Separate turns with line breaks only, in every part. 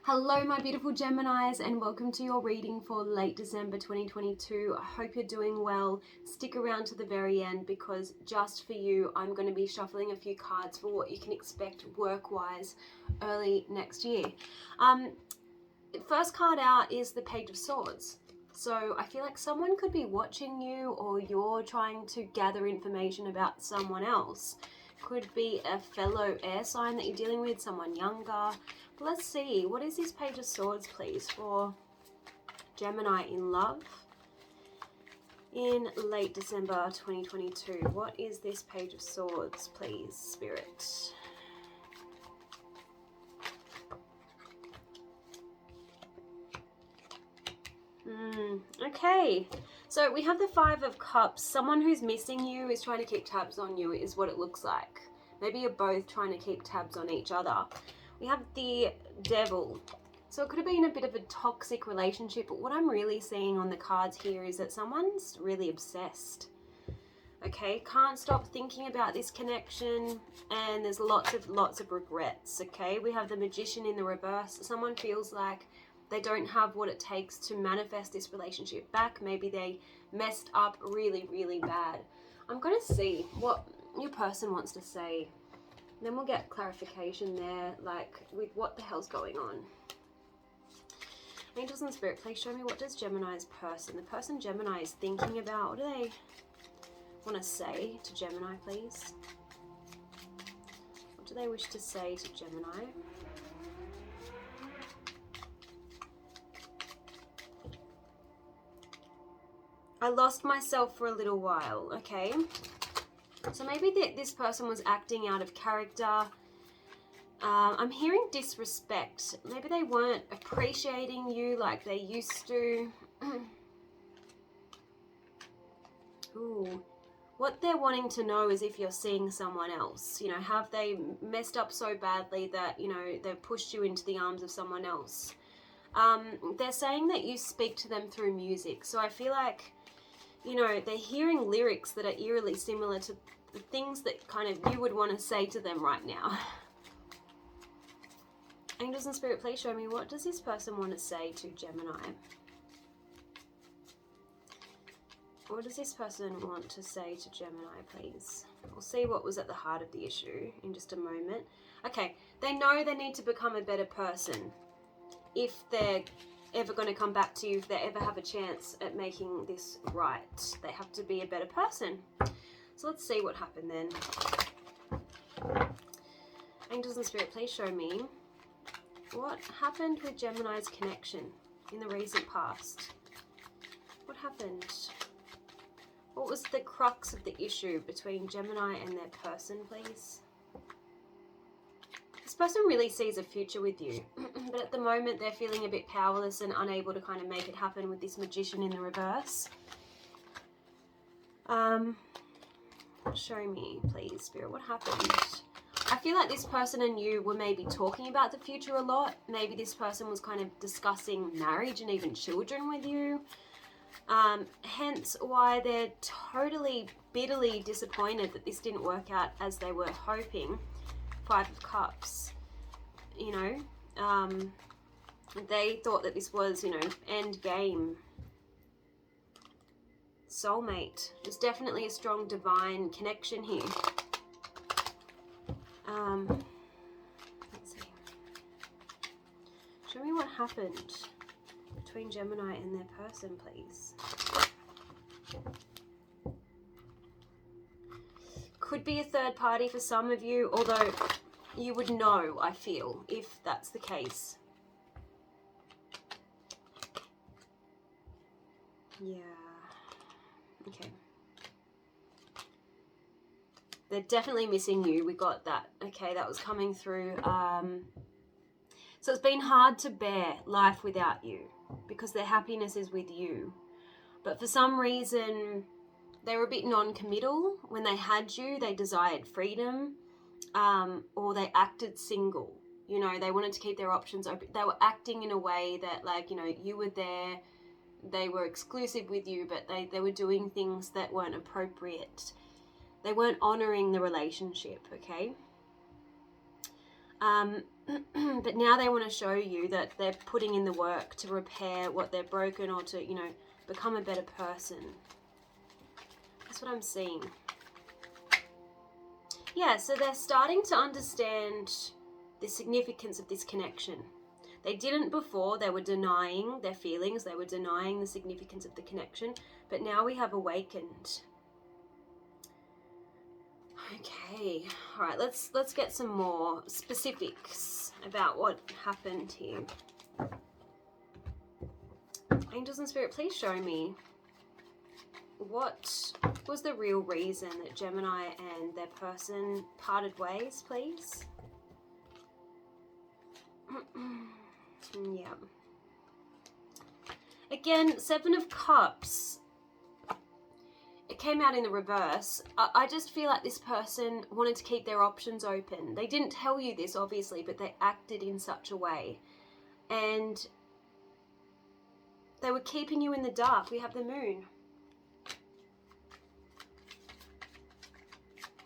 Hello my beautiful Geminis, and welcome to your reading for late December 2022. I hope you're doing well. Stick around to the very end because just for you I'm going to be shuffling a few cards for what you can expect work-wise early next year. First card out is the Page of Swords. So I feel like someone could be watching you, or you're trying to gather information about someone else. Could be a fellow air sign that you're dealing with, someone younger. But let's see, what is this Page of Swords, please, for Gemini in love in late December 2022? What is this Page of Swords, please, Spirit? Okay, so we have the Five of Cups. Someone who's missing you is trying to keep tabs on you, is what it looks like. Maybe you're both trying to keep tabs on each other. We have the Devil. So it could have been a bit of a toxic relationship, but what I'm really seeing on the cards here is that someone's really obsessed. Okay, can't stop thinking about this connection, and there's lots of regrets. Okay, we have the Magician in the reverse. Someone feels like they don't have what it takes to manifest this relationship back. Maybe they messed up really, really bad. I'm going to see what your person wants to say. Then we'll get clarification there, like with what the hell's going on. Angels and Spirit, please show me, what does Gemini's person, the person Gemini is thinking about, what do they want to say to Gemini, please? What do they wish to say to Gemini? I lost myself for a little while. Okay, so maybe this person was acting out of character. I'm hearing disrespect. Maybe they weren't appreciating you like they used to. Ooh. What they're wanting to know is if you're seeing someone else. You know, have they messed up so badly that, you know, they've pushed you into the arms of someone else? They're saying that you speak to them through music. So I feel like, you know, they're hearing lyrics that are eerily similar to the things that kind of you would want to say to them right now. Angels and Spirit, please show me, what does this person want to say to Gemini? What does this person want to say to Gemini, please? We'll see what was at the heart of the issue in just a moment. Okay, they know they need to become a better person. If they're ever going to come back to you, if they ever have a chance at making this right, they have to be a better person. So let's see what happened then. Angels and Spirit, please show me what happened with Gemini's connection in the recent past. What happened? What was the crux of the issue between Gemini and their person, please? This person really sees a future with you, but at the moment they're feeling a bit powerless and unable to kind of make it happen with this Magician in the reverse. Show me, please, Spirit, what happened? I feel like this person and you were maybe talking about the future a lot. Maybe this person was kind of discussing marriage and even children with you. Hence why they're totally bitterly disappointed that this didn't work out as they were hoping. Five of Cups, you know, they thought that this was, you know, end game. Soulmate. There's definitely a strong divine connection here. Let's see. Show me what happened between Gemini and their person, please. Could be a third party for some of you, although you would know, I feel, if that's the case. Yeah. Okay. They're definitely missing you. We got that. Okay, that was coming through. So it's been hard to bear life without you because their happiness is with you. But for some reason, they were a bit non-committal. When they had you, they desired freedom, or they acted single. You know, they wanted to keep their options open. They were acting in a way that, like, you know, you were there, they were exclusive with you, but they were doing things that weren't appropriate. They weren't honoring the relationship, okay? But now they want to show you that they're putting in the work to repair what they're broken, or to, you know, become a better person. That's what I'm seeing. Yeah, so they're starting to understand the significance of this connection. They didn't before. They were denying their feelings. They were denying the significance of the connection. But now we have awakened. Okay, all right, let's get some more specifics about what happened here. Angels and Spirit, please show me what was the real reason that Gemini and their person parted ways, please. Yeah. Again, Seven of Cups. It came out in the reverse. I just feel like this person wanted to keep their options open. They didn't tell you this, obviously, but they acted in such a way. And they were keeping you in the dark. We have the moon.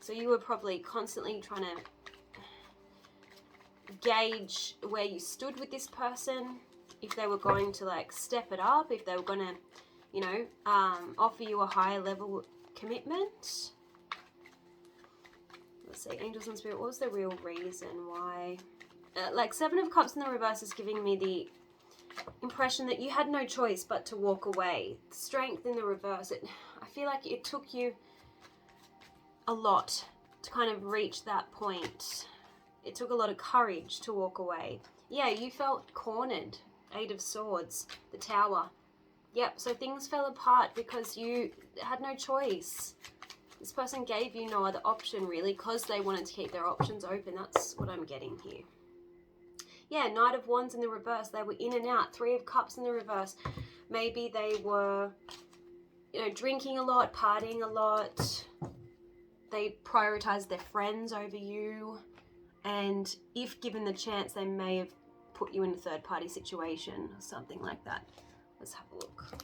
So you were probably constantly trying to gauge where you stood with this person, if they were going to like step it up, if they were going to, you know, offer you a higher level commitment. Let's see, Angels and Spirit, what was the real reason why? Like Seven of Cups in the reverse is giving me the impression that you had no choice but to walk away. Strength in the reverse, I feel like it took you a lot to kind of reach that point. It took a lot of courage to walk away. Yeah, you felt cornered. Eight of Swords, the Tower. Yep, so things fell apart because you had no choice. This person gave you no other option, really, because they wanted to keep their options open. That's what I'm getting here. Yeah, Knight of Wands in the reverse. They were in and out. Three of Cups in the reverse. Maybe they were, you know, drinking a lot, partying a lot. They prioritized their friends over you. And if given the chance, they may have put you in a third-party situation or something like that. Let's have a look.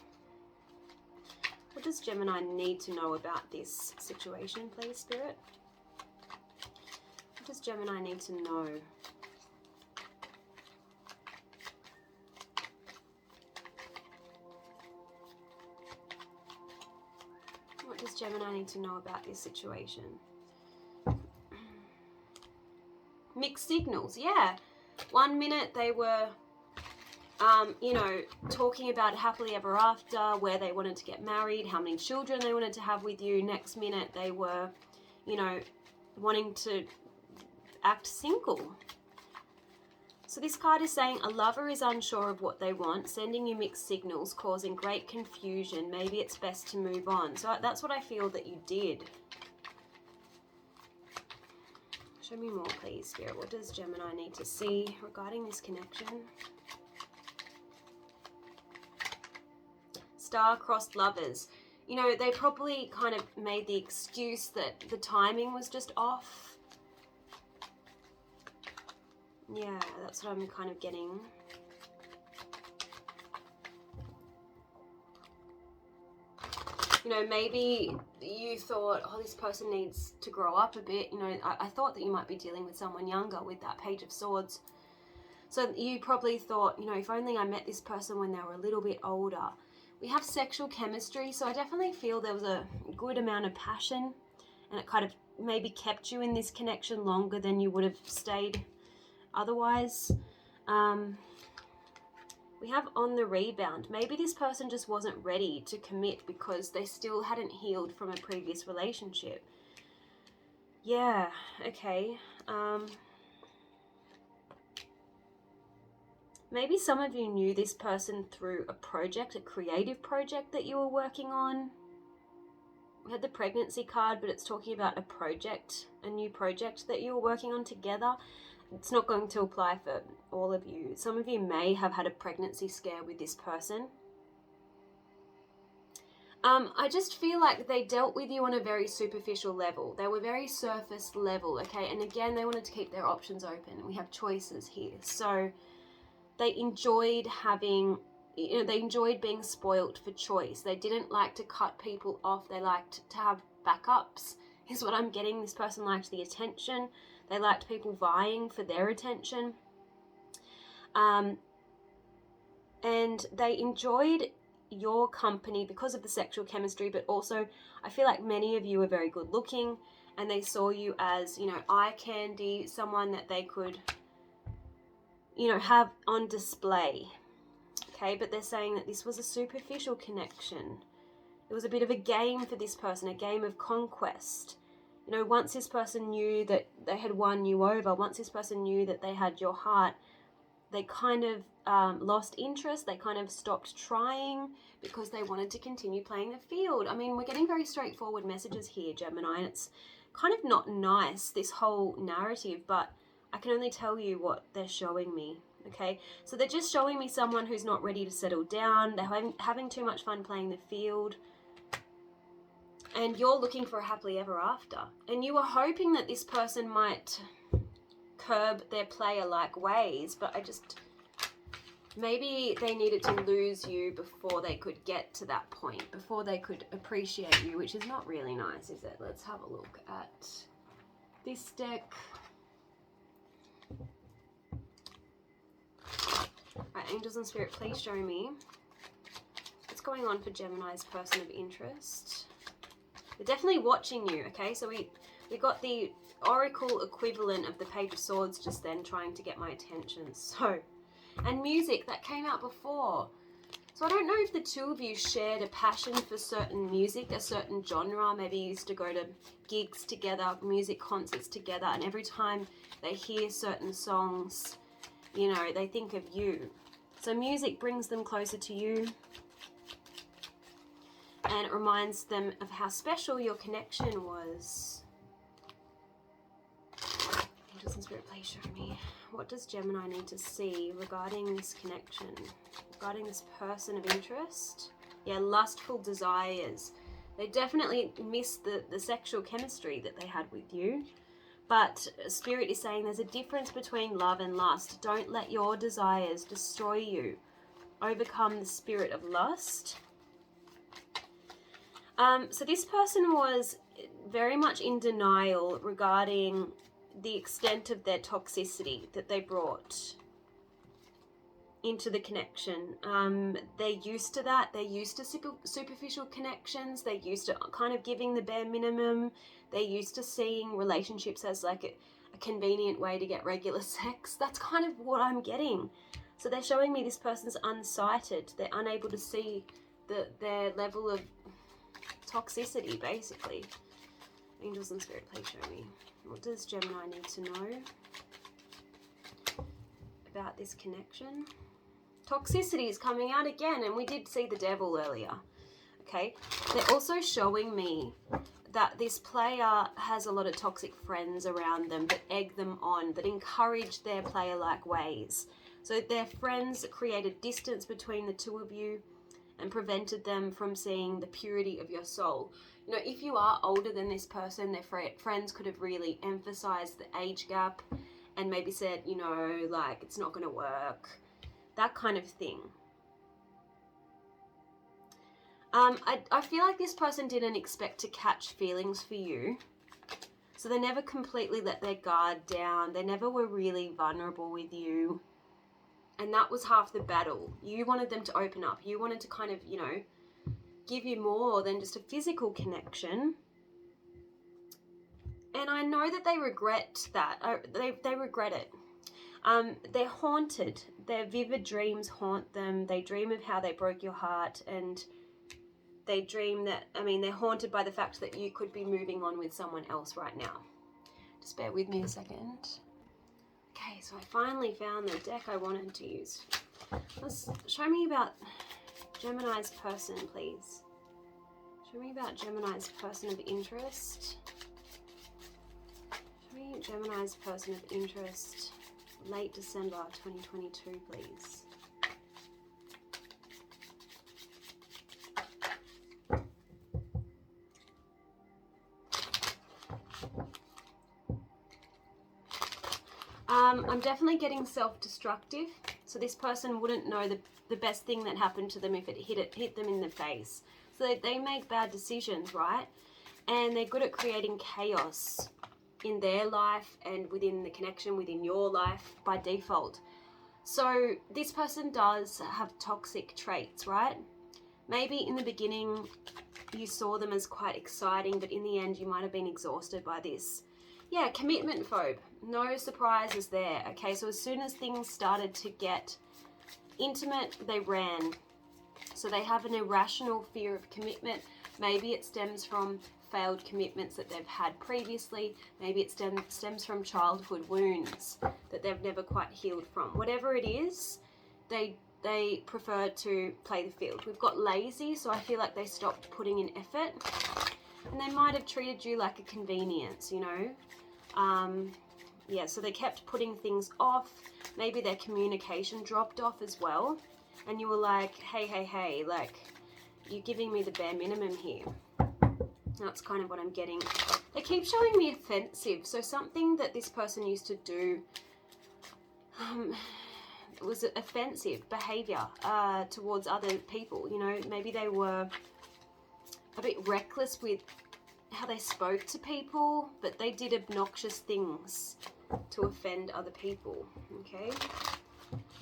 What does Gemini need to know about this situation, please, Spirit? What does Gemini need to know? What does Gemini need to know about this situation? Mixed signals, yeah. 1 minute they were you know, talking about happily ever after, where they wanted to get married, how many children they wanted to have with you. Next minute they were, you know, wanting to act single. So this card is saying a lover is unsure of what they want, sending you mixed signals, causing great confusion. Maybe it's best to move on. So that's what I feel that you did. Show me more, please, Spirit. What does Gemini need to see regarding this connection? Star-crossed lovers. You know, they probably kind of made the excuse that the timing was just off. Yeah, that's what I'm kind of getting. You know, maybe you thought, oh, this person needs to grow up a bit. You know, I thought that you might be dealing with someone younger with that Page of Swords. So you probably thought, you know, if only I met this person when they were a little bit older. We have sexual chemistry, so I definitely feel there was a good amount of passion, and it kind of maybe kept you in this connection longer than you would have stayed otherwise. We have on the rebound. Maybe this person just wasn't ready to commit because they still hadn't healed from a previous relationship. Yeah, okay. Maybe some of you knew this person through a project, a creative project that you were working on. We had the pregnancy card, but it's talking about a project, a new project that you were working on together. It's not going to apply for all of you. Some of you may have had a pregnancy scare with this person. I just feel like they dealt with you on a very superficial level. They were very surface level, okay? And again, they wanted to keep their options open. We have choices here. So they enjoyed having, you know, they enjoyed being spoilt for choice. They didn't like to cut people off. They liked to have backups, is what I'm getting. This person liked the attention. They liked people vying for their attention. And they enjoyed your company because of the sexual chemistry, but also I feel like many of you are very good looking, and they saw you as, you know, eye candy, someone that they could, you know, have on display. Okay, but they're saying that this was a superficial connection. It was a bit of a game for this person, a game of conquest. You know, once this person knew that they had won you over, once this person knew that they had your heart, they kind of lost interest. They kind of stopped trying because they wanted to continue playing the field. I mean, we're getting very straightforward messages here, Gemini, and it's kind of not nice, this whole narrative, but I can only tell you what they're showing me, okay? So they're just showing me someone who's not ready to settle down. They're having too much fun playing the field. And you're looking for a happily ever after. And you were hoping that this person might curb their player-like ways, but maybe they needed to lose you before they could get to that point, before they could appreciate you, which is not really nice, is it? Let's have a look at this deck. Right, angels and spirit, please show me what's going on for Gemini's person of interest. They're definitely watching you, okay? So we got the oracle equivalent of the Page of Swords just then, trying to get my attention. So, and music, that came out before. So I don't know if the two of you shared a passion for certain music, a certain genre. Maybe you used to go to gigs together, music concerts together, and every time they hear certain songs, you know, they think of you. So music brings them closer to you, and it reminds them of how special your connection was. Angels and spirit, please show me. What does Gemini need to see regarding this connection? Regarding this person of interest? Yeah, lustful desires. They definitely missed the sexual chemistry that they had with you. But Spirit is saying there's a difference between love and lust. Don't let your desires destroy you. Overcome the spirit of lust. So this person was very much in denial regarding the extent of their toxicity that they brought into the connection. They're used to that. They're used to superficial connections. They're used to kind of giving the bare minimum. They're used to seeing relationships as like a convenient way to get regular sex. That's kind of what I'm getting. So they're showing me this person's unsighted. They're unable to see their level of toxicity, basically. Angels and spirit, please show me. What does Gemini need to know about this connection? Toxicity is coming out again, and we did see the devil earlier. Okay, they're also showing me that this player has a lot of toxic friends around them that egg them on, that encourage their player-like ways. So their friends created distance between the two of you and prevented them from seeing the purity of your soul. You know, if you are older than this person, their friends could have really emphasized the age gap and maybe said, you know, like, it's not going to work, that kind of thing. I feel like this person didn't expect to catch feelings for you. So they never completely let their guard down. They never were really vulnerable with you. And that was half the battle. You wanted them to open up. You wanted to kind of, you know, give you more than just a physical connection. And I know that they regret that. They regret it. They're haunted. Their vivid dreams haunt them. They dream of how they broke your heart, and they dream that, I mean, they're haunted by the fact that you could be moving on with someone else right now. Just bear with me a second. Okay, so I finally found the deck I wanted to use. Show me about Gemini's person, please. Show me about Gemini's person of interest. Show me Gemini's person of interest, late December 2022, please. I'm definitely getting self-destructive. So this person wouldn't know the best thing that happened to them if it hit them in the face. So they make bad decisions, right? And they're good at creating chaos in their life and within the connection within your life by default. So this person does have toxic traits, right? Maybe in the beginning you saw them as quite exciting, but in the end you might have been exhausted by this. Yeah, commitment phobe. No surprises there. Okay, so as soon as things started to get intimate, they ran. So they have an irrational fear of commitment. Maybe it stems from failed commitments that they've had previously. Maybe it stems from childhood wounds that they've never quite healed from. Whatever it is, they prefer to play the field. We've got lazy, so I feel like they stopped putting in effort. And they might have treated you like a convenience, you know. Yeah, so they kept putting things off. Maybe their communication dropped off as well. And you were like, hey, like, you're giving me the bare minimum here. That's kind of what I'm getting. They keep showing me offensive. So something that this person used to do was offensive behavior towards other people. You know, maybe they were a bit reckless with how they spoke to people, but they did obnoxious things to offend other people, okay?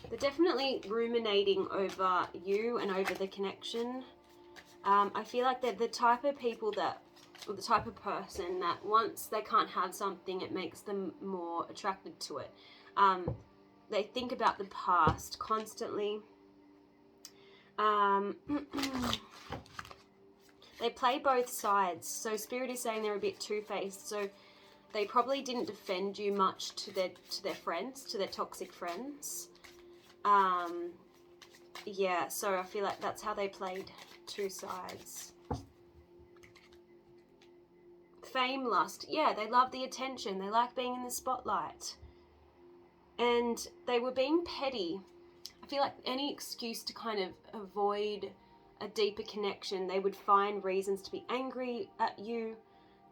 They're definitely ruminating over you and over the connection. I feel like they're the type of people that, or the type of person that once they can't have something, it makes them more attracted to it. They think about the past constantly. They play both sides. So Spirit is saying they're a bit two-faced. So they probably didn't defend you much to their friends, to their toxic friends. Yeah, so I feel like that's how they played two sides. Fame lust. Yeah, they love the attention. They like being in the spotlight. And they were being petty. I feel like any excuse to kind of avoid a deeper connection, they would find reasons to be angry at you.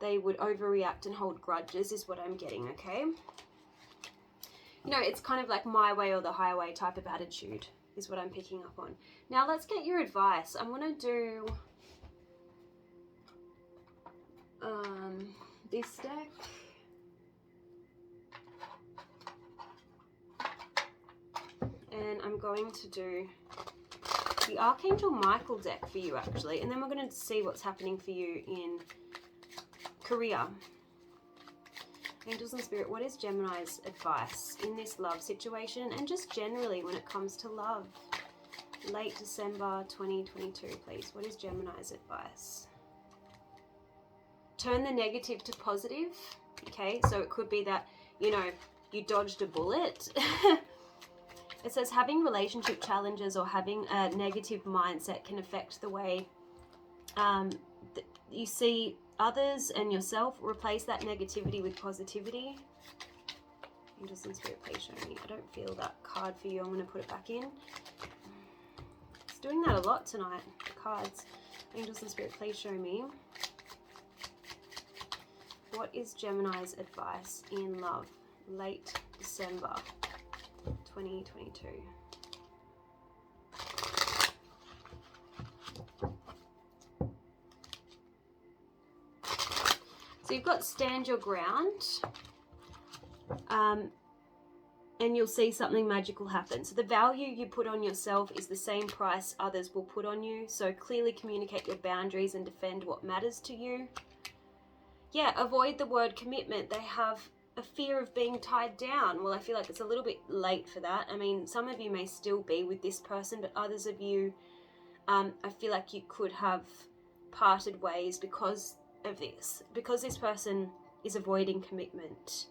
They would overreact and hold grudges is what I'm getting, okay? You know, it's kind of like my way or the highway type of attitude is what I'm picking up on. Now let's get your advice. I'm going to do this deck. And I'm going to do the Archangel Michael deck for you, actually. And then we're going to see what's happening for you in career. Angels and Spirit, what is Gemini's advice in this love situation and just generally when it comes to love? Late December 2022, please. What is Gemini's advice? Turn the negative to positive. Okay, so it could be that, you know, you dodged a bullet. It says having relationship challenges or having a negative mindset can affect the way you see others and yourself. Replace that negativity with positivity. Angels and Spirit, please show me. I don't feel that card for you. I'm going to put it back in. It's doing that a lot tonight, the cards. Angels and Spirit, please show me. What is Gemini's advice in love? Late December 2022. So you've got stand your ground, and you'll see something magical happen. So the value you put on yourself is the same price others will put on you. So clearly communicate your boundaries and defend what matters to you. Yeah, avoid the word commitment. They have a fear of being tied down. Well, I feel like it's a little bit late for that. I mean, some of you may still be with this person, but others of you, I feel like you could have parted ways because of this, because this person is avoiding commitment.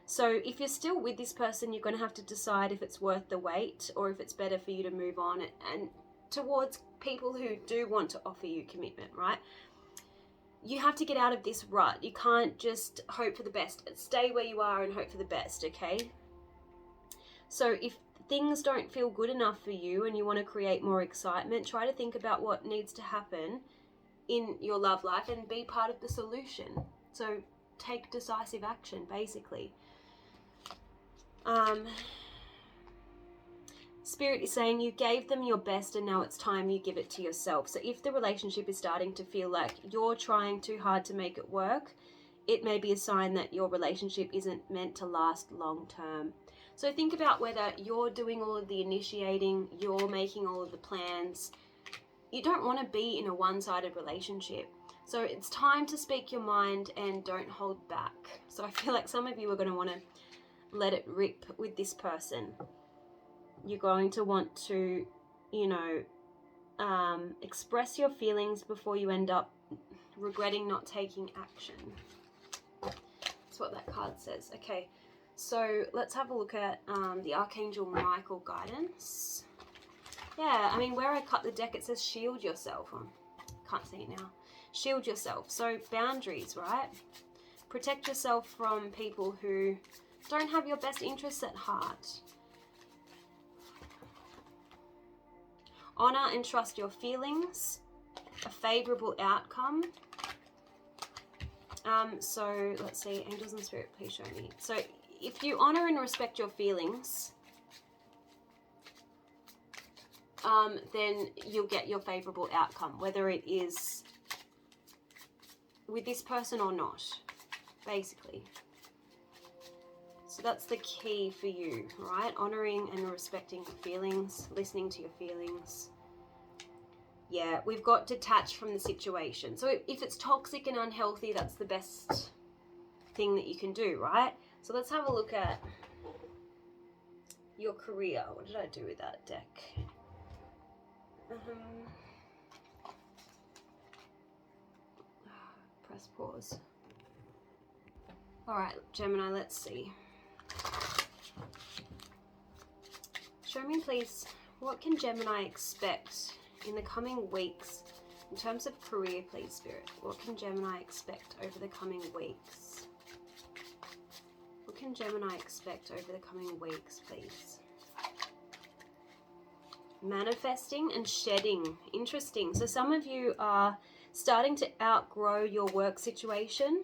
So if you're still with this person, you're going to have to decide if it's worth the wait or if it's better for you to move on and towards people who do want to offer you commitment, right? You have to get out of this rut. You can't just hope for the best. Stay where you are and hope for the best, okay? So if things don't feel good enough for you and you want to create more excitement, try to think about what needs to happen in your love life and be part of the solution. So take decisive action, basically. Spirit is saying you gave them your best and now it's time you give it to yourself. So if the relationship is starting to feel like you're trying too hard to make it work, it may be a sign that your relationship isn't meant to last long term. So think about whether you're doing all of the initiating, you're making all of the plans. You don't want to be in a one-sided relationship. So it's time to speak your mind and don't hold back. So I feel like some of you are going to want to let it rip with this person. You're going to want to, you know, express your feelings before you end up regretting not taking action. That's what that card says. Okay, so let's have a look at the Archangel Michael guidance. Yeah, I mean, where I cut the deck, it says shield yourself. Can't see it now. Shield yourself. So boundaries, right? Protect yourself from people who don't have your best interests at heart. Honor and trust your feelings. A favorable outcome. So let's see, angels and spirit, please show me. So if you honor and respect your feelings, then you'll get your favorable outcome, whether it is with this person or not, basically. So that's the key for you, right? Honoring and respecting your feelings, listening to your feelings. Yeah, we've got detached from the situation. So if it's toxic and unhealthy, that's the best thing that you can do, right? So let's have a look at your career. What did I do with that deck? Press pause. All right, Gemini, let's see. Show me, please, what can Gemini expect in the coming weeks in terms of career, please, Spirit? What can Gemini expect over the coming weeks? What can Gemini expect over the coming weeks, please? Manifesting and shedding. Interesting. So some of you are starting to outgrow your work situation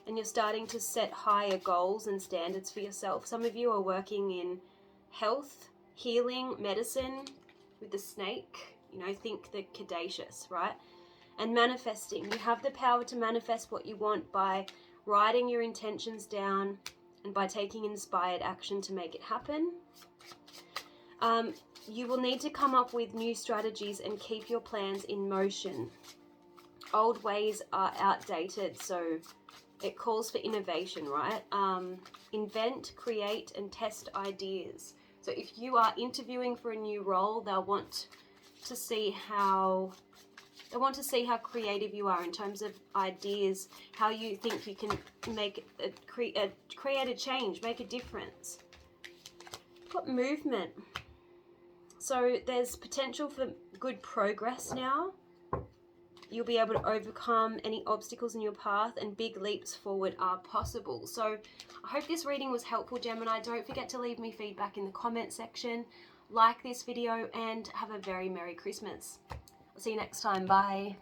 and you're starting to set higher goals and standards for yourself. Some of you are working in health, healing, medicine with the snake. You know, think the Caduceus, right? And manifesting. You have the power to manifest what you want by writing your intentions down and by taking inspired action to make it happen. You will need to come up with new strategies and keep your plans in motion. Old ways are outdated, so it calls for innovation, right? Invent, create, and test ideas. So if you are interviewing for a new role, they'll want to see how creative you are in terms of ideas, how you think you can make create a change, make a difference. Got movement. So there's potential for good progress now. You'll be able to overcome any obstacles in your path and big leaps forward are possible. So I hope this reading was helpful, Gemini. Don't forget to leave me feedback in the comment section. Like this video and have a very Merry Christmas. I'll see you next time. Bye.